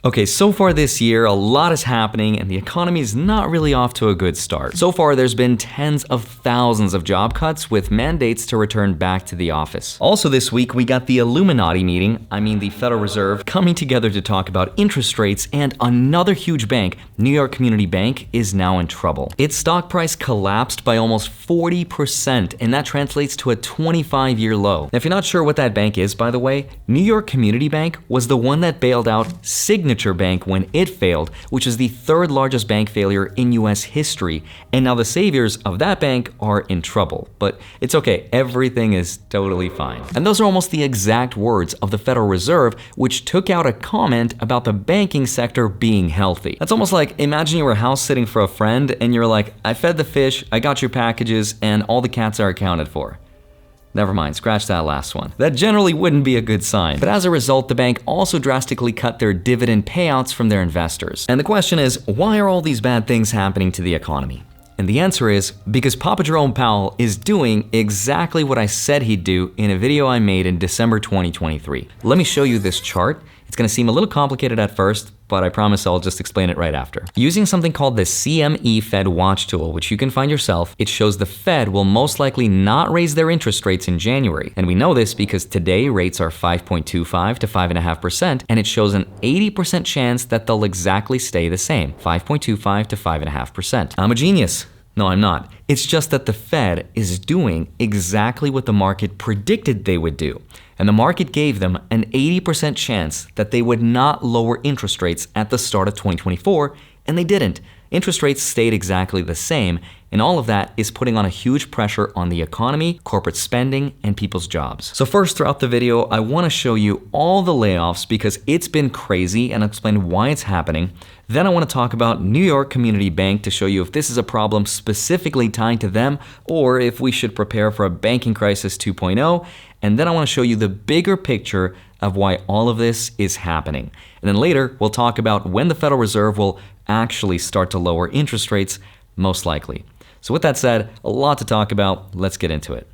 Okay, so far this year, a lot is happening and the economy is not really off to a good start. So far, there's been tens of thousands of job cuts with mandates to return back to the office. Also this week, we got the Illuminati meeting, the Federal Reserve, coming together to talk about interest rates, and another huge bank, New York Community Bank, is now in trouble. Its stock price collapsed by almost 40%, and that translates to a 25-year low. Now, if you're not sure what that bank is, by the way, New York Community Bank was the one that bailed out Signature Bank when it failed, which is the third largest bank failure in US history. And now the saviors of that bank are in trouble. But it's okay, everything is totally fine. And those are almost the exact words of the Federal Reserve, which took out a comment about the banking sector being healthy. That's almost like, imagine you were house sitting for a friend and you're like, I fed the fish, I got your packages, and all the cats are accounted for. Never mind, scratch that last one. That generally wouldn't be a good sign. But as a result, the bank also drastically cut their dividend payouts from their investors. And the question is, why are all these bad things happening to the economy? And the answer is because Papa Jerome Powell is doing exactly what I said he'd do in a video I made in December 2023. Let me show you this chart. It's gonna seem a little complicated at first, but I promise I'll just explain it right after. Using something called the CME Fed Watch tool, which you can find yourself, it shows the Fed will most likely not raise their interest rates in January. And we know this because today rates are 5.25 to 5.5%, and it shows an 80% chance that they'll exactly stay the same, 5.25 to 5.5%. I'm a genius. No, I'm not. It's just that the Fed is doing exactly what the market predicted they would do. And the market gave them an 80% chance that they would not lower interest rates at the start of 2024, and they didn't. Interest rates stayed exactly the same, and all of that is putting on a huge pressure on the economy, corporate spending, and people's jobs. So first, throughout the video, I want to show you all the layoffs because it's been crazy and explain why it's happening. Then I want to talk about New York Community Bank to show you if this is a problem specifically tied to them or if we should prepare for a banking crisis 2.0. And then I want to show you the bigger picture of why all of this is happening. And then later, we'll talk about when the Federal Reserve will actually start to lower interest rates, most likely. So with that said, a lot to talk about. Let's get into it.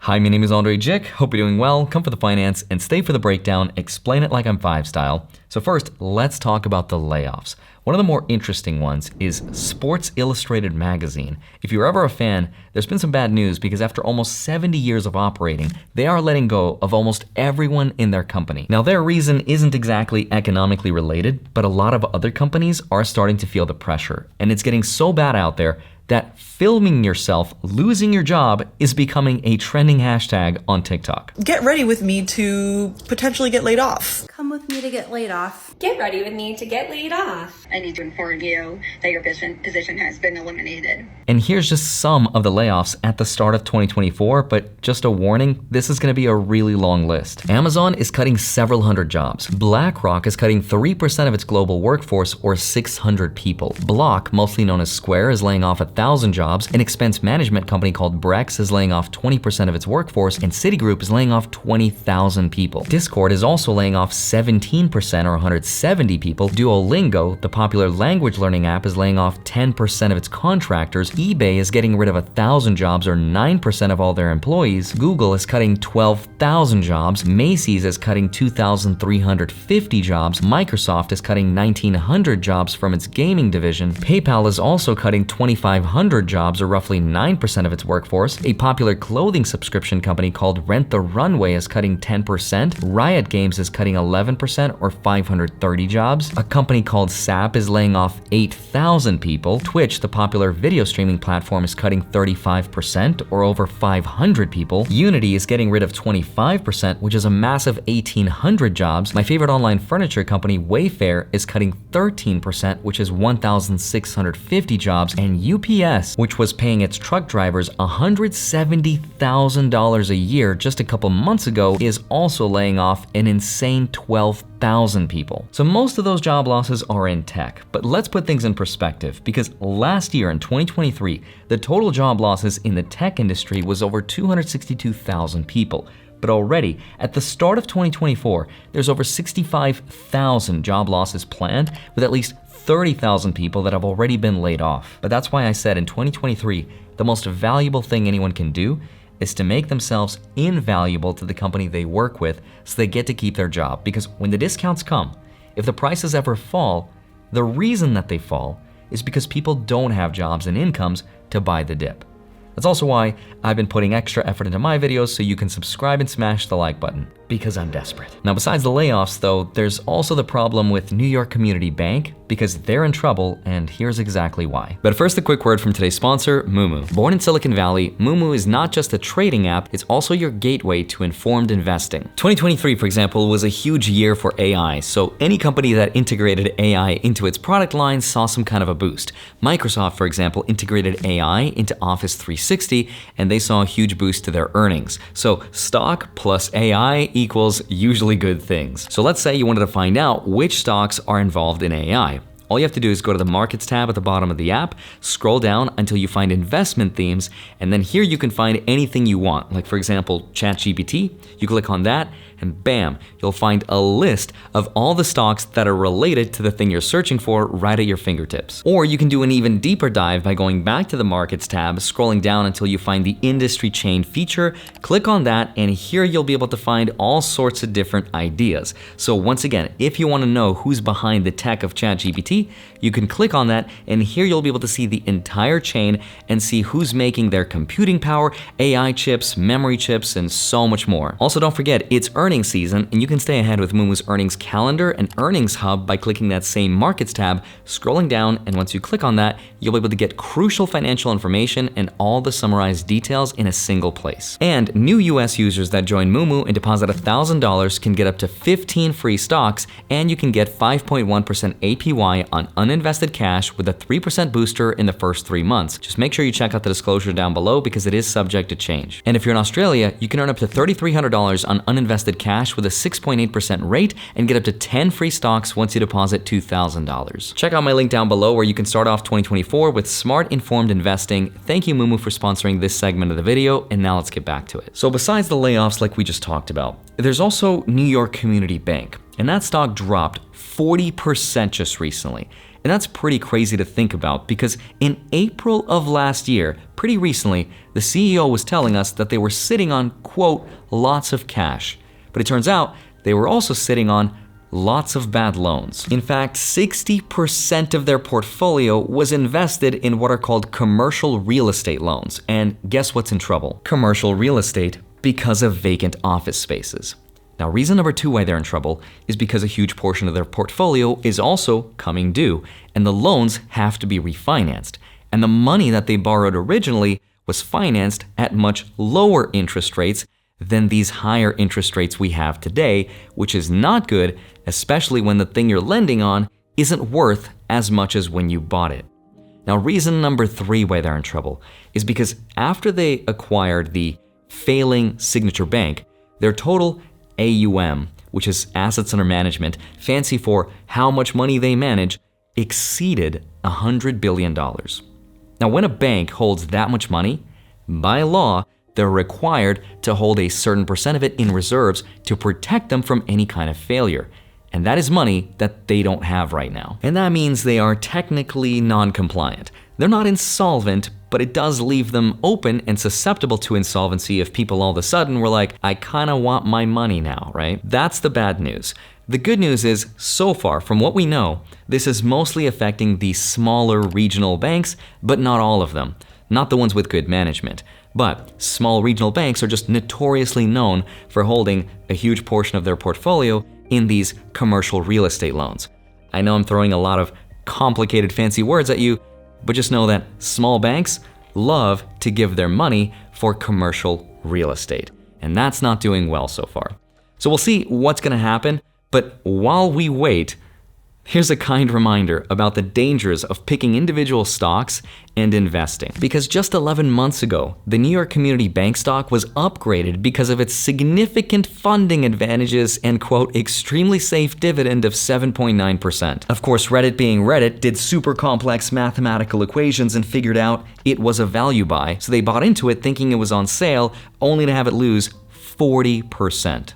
Hi, my name is Andrei Jikh. Hope you're doing well. Come for the finance and stay for the breakdown. Explain it like I'm 5 style. So first, let's talk about the layoffs. One of the more interesting ones is Sports Illustrated magazine. If you're ever a fan, there's been some bad news because after almost 70 years of operating, they are letting go of almost everyone in their company. Now, their reason isn't exactly economically related, but a lot of other companies are starting to feel the pressure. And it's getting so bad out there that filming yourself losing your job is becoming a trending hashtag on TikTok. Get ready with me to potentially get laid off. Come with me to get laid off. Get ready with me to get laid off. I need to inform you that your position has been eliminated. And here's just some of the layoffs at the start of 2024, but just a warning, this is gonna be a really long list. Amazon is cutting several hundred jobs. BlackRock is cutting 3% of its global workforce, or 600 people. Block, mostly known as Square, is laying off 1,000 jobs. An expense management company called Brex is laying off 20% of its workforce, and Citigroup is laying off 20,000 people. Discord is also laying off 17%, or 170 people. Duolingo, the popular language learning app, is laying off 10% of its contractors. eBay is getting rid of 1,000 jobs, or 9% of all their employees. Google is cutting 12,000 jobs. Macy's is cutting 2,350 jobs. Microsoft is cutting 1,900 jobs from its gaming division. PayPal is also cutting 2,500 jobs, or roughly 9% of its workforce. A popular clothing subscription company called Rent the Runway is cutting 10%. Riot Games is cutting 11%, or 530 jobs. A company called SAP is laying off 8,000 people. Twitch, the popular video streaming platform, is cutting 35%, or over 500 people. Unity is getting rid of 25%, which is a massive 1,800 jobs. My favorite online furniture company, Wayfair, is cutting 13%, which is 1,650 jobs. And UPS, which was paying its truck drivers $170,000 a year just a couple months ago, is also laying off an insane 12,000 people. So most of those job losses are in tech, but let's put things in perspective because last year in 2023, the total job losses in the tech industry was over 262,000 people. But already, at the start of 2024, there's over 65,000 job losses planned, with at least 30,000 people that have already been laid off. But that's why I said in 2023, the most valuable thing anyone can do is to make themselves invaluable to the company they work with so they get to keep their job. Because when the discounts come, if the prices ever fall, the reason that they fall is because people don't have jobs and incomes to buy the dip. That's also why I've been putting extra effort into my videos, so you can subscribe and smash the like button, because I'm desperate. Now, besides the layoffs though, there's also the problem with New York Community Bank, because they're in trouble, and here's exactly why. But first, a quick word from today's sponsor, Mumu. Born in Silicon Valley, Mumu is not just a trading app, it's also your gateway to informed investing. 2023, for example, was a huge year for AI, so any company that integrated AI into its product line saw some kind of a boost. Microsoft, for example, integrated AI into Office 360, and they saw a huge boost to their earnings. So stock plus AI equals usually good things. So let's say you wanted to find out which stocks are involved in AI. All you have to do is go to the Markets tab at the bottom of the app, scroll down until you find investment themes, and then here you can find anything you want. Like for example, ChatGPT, you click on that, and bam, you'll find a list of all the stocks that are related to the thing you're searching for right at your fingertips. Or you can do an even deeper dive by going back to the Markets tab, scrolling down until you find the Industry Chain feature, click on that, and here you'll be able to find all sorts of different ideas. So once again, if you want to know who's behind the tech of ChatGPT, you can click on that, and here you'll be able to see the entire chain and see who's making their computing power, AI chips, memory chips, and so much more. Also, don't forget, it's earnings season, and you can stay ahead with Mumu's earnings calendar and earnings hub by clicking that same Markets tab, scrolling down, and once you click on that, you'll be able to get crucial financial information and all the summarized details in a single place. And new US users that join Mumu and deposit $1,000 can get up to 15 free stocks, and you can get 5.1% APY on uninvested cash with a 3% booster in the first 3 months. Just make sure you check out the disclosure down below because it is subject to change. And if you're in Australia, you can earn up to $3,300 on uninvested cash with a 6.8% rate and get up to 10 free stocks once you deposit $2,000. Check out my link down below where you can start off 2024 with smart, informed investing. Thank you, Mumu, for sponsoring this segment of the video, and now let's get back to it. So besides the layoffs like we just talked about, there's also New York Community Bank, and that stock dropped 40% just recently. And that's pretty crazy to think about because in April of last year, pretty recently, the CEO was telling us that they were sitting on, quote, lots of cash. But it turns out they were also sitting on lots of bad loans. In fact, 60% of their portfolio was invested in what are called commercial real estate loans. And guess what's in trouble? Commercial real estate, because of vacant office spaces. Now, reason number 2 why they're in trouble is because a huge portion of their portfolio is also coming due, and the loans have to be refinanced. And the money that they borrowed originally was financed at much lower interest rates than these higher interest rates we have today, which is not good, especially when the thing you're lending on isn't worth as much as when you bought it. Now, reason number 3 why they're in trouble is because after they acquired the failing Signature Bank, their total AUM, which is assets under management, fancy for how much money they manage, exceeded $100 billion. Now, when a bank holds that much money, by law, they're required to hold a certain percent of it in reserves to protect them from any kind of failure. And that is money that they don't have right now. And that means they are technically non-compliant. They're not insolvent, but it does leave them open and susceptible to insolvency if people all of a sudden were like, I kinda want my money now, right? That's the bad news. The good news is, so far, from what we know, this is mostly affecting the smaller regional banks, but not all of them. Not the ones with good management. But small regional banks are just notoriously known for holding a huge portion of their portfolio in these commercial real estate loans. I know I'm throwing a lot of complicated fancy words at you, but just know that small banks love to give their money for commercial real estate. And that's not doing well so far. So we'll see what's gonna happen, but while we wait, here's a kind reminder about the dangers of picking individual stocks and investing. Because just 11 months ago, the New York Community Bank stock was upgraded because of its significant funding advantages and, quote, extremely safe dividend of 7.9%. Of course, Reddit being Reddit did super complex mathematical equations and figured out it was a value buy, so they bought into it thinking it was on sale, only to have it lose 40%.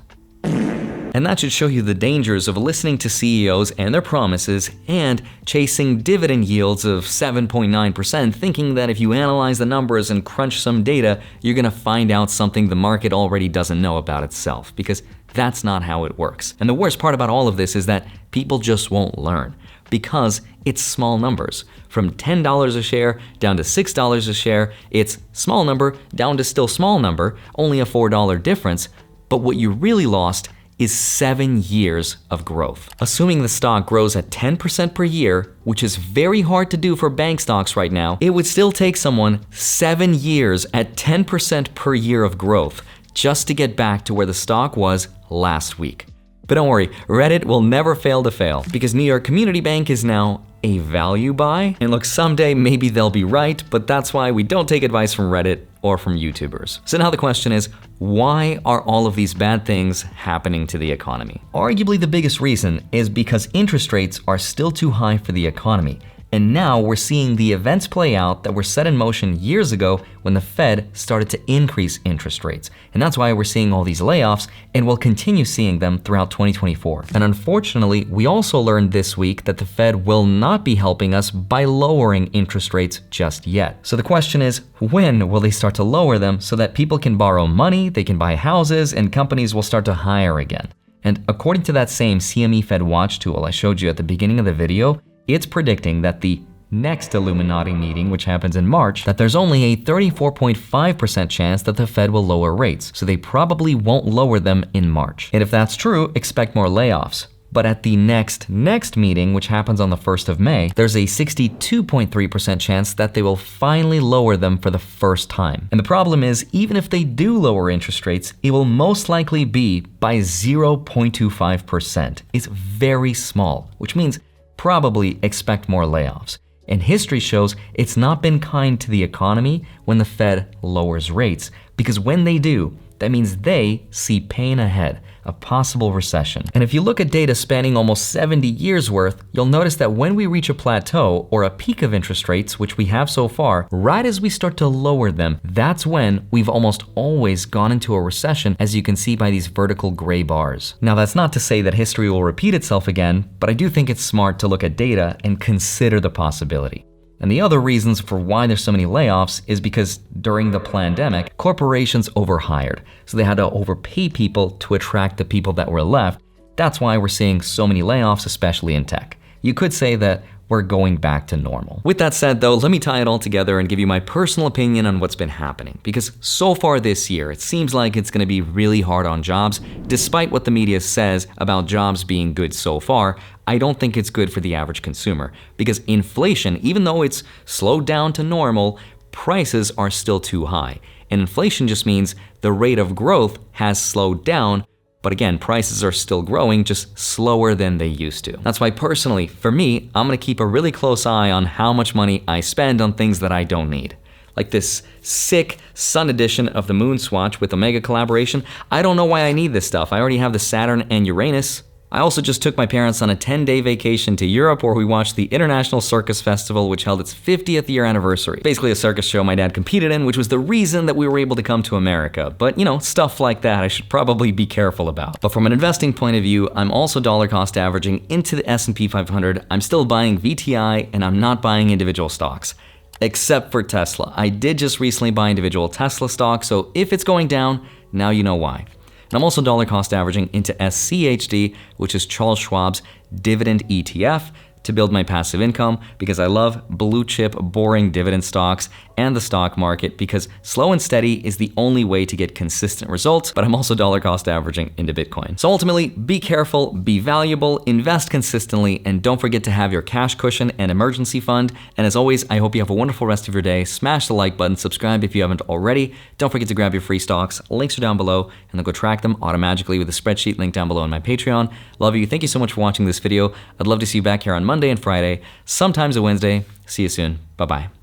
And that should show you the dangers of listening to CEOs and their promises and chasing dividend yields of 7.9%, thinking that if you analyze the numbers and crunch some data, you're going to find out something the market already doesn't know about itself, because that's not how it works. And the worst part about all of this is that people just won't learn, because it's small numbers. From $10 a share down to $6 a share, it's small number down to still small number, only a $4 difference. But what you really lost is 7 years of growth. Assuming the stock grows at 10% per year, which is very hard to do for bank stocks right now, it would still take someone 7 years at 10% per year of growth just to get back to where the stock was last week. But don't worry, Reddit will never fail to fail, because New York Community Bank is now a value buy. And look, someday maybe they'll be right, but that's why we don't take advice from Reddit or from YouTubers. So now the question is, why are all of these bad things happening to the economy? Arguably the biggest reason is because interest rates are still too high for the economy. And now we're seeing the events play out that were set in motion years ago when the Fed started to increase interest rates. And that's why we're seeing all these layoffs, and we'll continue seeing them throughout 2024. And unfortunately, we also learned this week that the Fed will not be helping us by lowering interest rates just yet. So the question is, when will they start to lower them so that people can borrow money, they can buy houses, and companies will start to hire again? And according to that same CME Fed Watch tool I showed you at the beginning of the video, it's predicting that the next Illuminati meeting, which happens in March, that there's only a 34.5% chance that the Fed will lower rates, so they probably won't lower them in March. And if that's true, expect more layoffs. But at the next meeting, which happens on the 1st of May, there's a 62.3% chance that they will finally lower them for the first time. And the problem is, even if they do lower interest rates, it will most likely be by 0.25%. It's very small, which means probably expect more layoffs. And history shows it's not been kind to the economy when the Fed lowers rates, because when they do, that means they see pain ahead, a possible recession. And if you look at data spanning almost 70 years worth, you'll notice that when we reach a plateau or a peak of interest rates, which we have so far, right as we start to lower them, that's when we've almost always gone into a recession, as you can see by these vertical gray bars. Now, that's not to say that history will repeat itself again, but I do think it's smart to look at data and consider the possibility. And the other reasons for why there's so many layoffs is because during the pandemic, corporations overhired. So they had to overpay people to attract the people that were left. That's why we're seeing so many layoffs, especially in tech. You could say that we're going back to normal. With that said though, let me tie it all together and give you my personal opinion on what's been happening. Because so far this year, it seems like it's gonna be really hard on jobs. Despite what the media says about jobs being good so far, I don't think it's good for the average consumer. Because inflation, even though it's slowed down to normal, prices are still too high. And inflation just means the rate of growth has slowed down, but again, prices are still growing, just slower than they used to. That's why personally, for me, I'm gonna keep a really close eye on how much money I spend on things that I don't need. Like this sick Sun edition of the Moon Swatch with Omega collaboration. I don't know why I need this stuff. I already have the Saturn and Uranus. I also just took my parents on a 10-day vacation to Europe where we watched the International Circus Festival, which held its 50th year anniversary. Basically a circus show my dad competed in, which was the reason that we were able to come to America. But you know, stuff like that I should probably be careful about. But from an investing point of view, I'm also dollar cost averaging into the S&P 500. I'm still buying VTI and I'm not buying individual stocks. Except for Tesla. I did just recently buy individual Tesla stock, so if it's going down, now you know why. And I'm also dollar cost averaging into SCHD, which is Charles Schwab's dividend ETF, to build my passive income, because I love blue chip, boring dividend stocks and the stock market, because slow and steady is the only way to get consistent results, but I'm also dollar cost averaging into Bitcoin. So ultimately, be careful, be valuable, invest consistently, and don't forget to have your cash cushion and emergency fund. And as always, I hope you have a wonderful rest of your day. Smash the like button, subscribe if you haven't already. Don't forget to grab your free stocks. Links are down below, and then go track them automatically with a spreadsheet link down below on my Patreon. Love you. Thank you so much for watching this video. I'd love to see you back here on Monday and Friday, sometimes a Wednesday. See you soon. Bye-bye.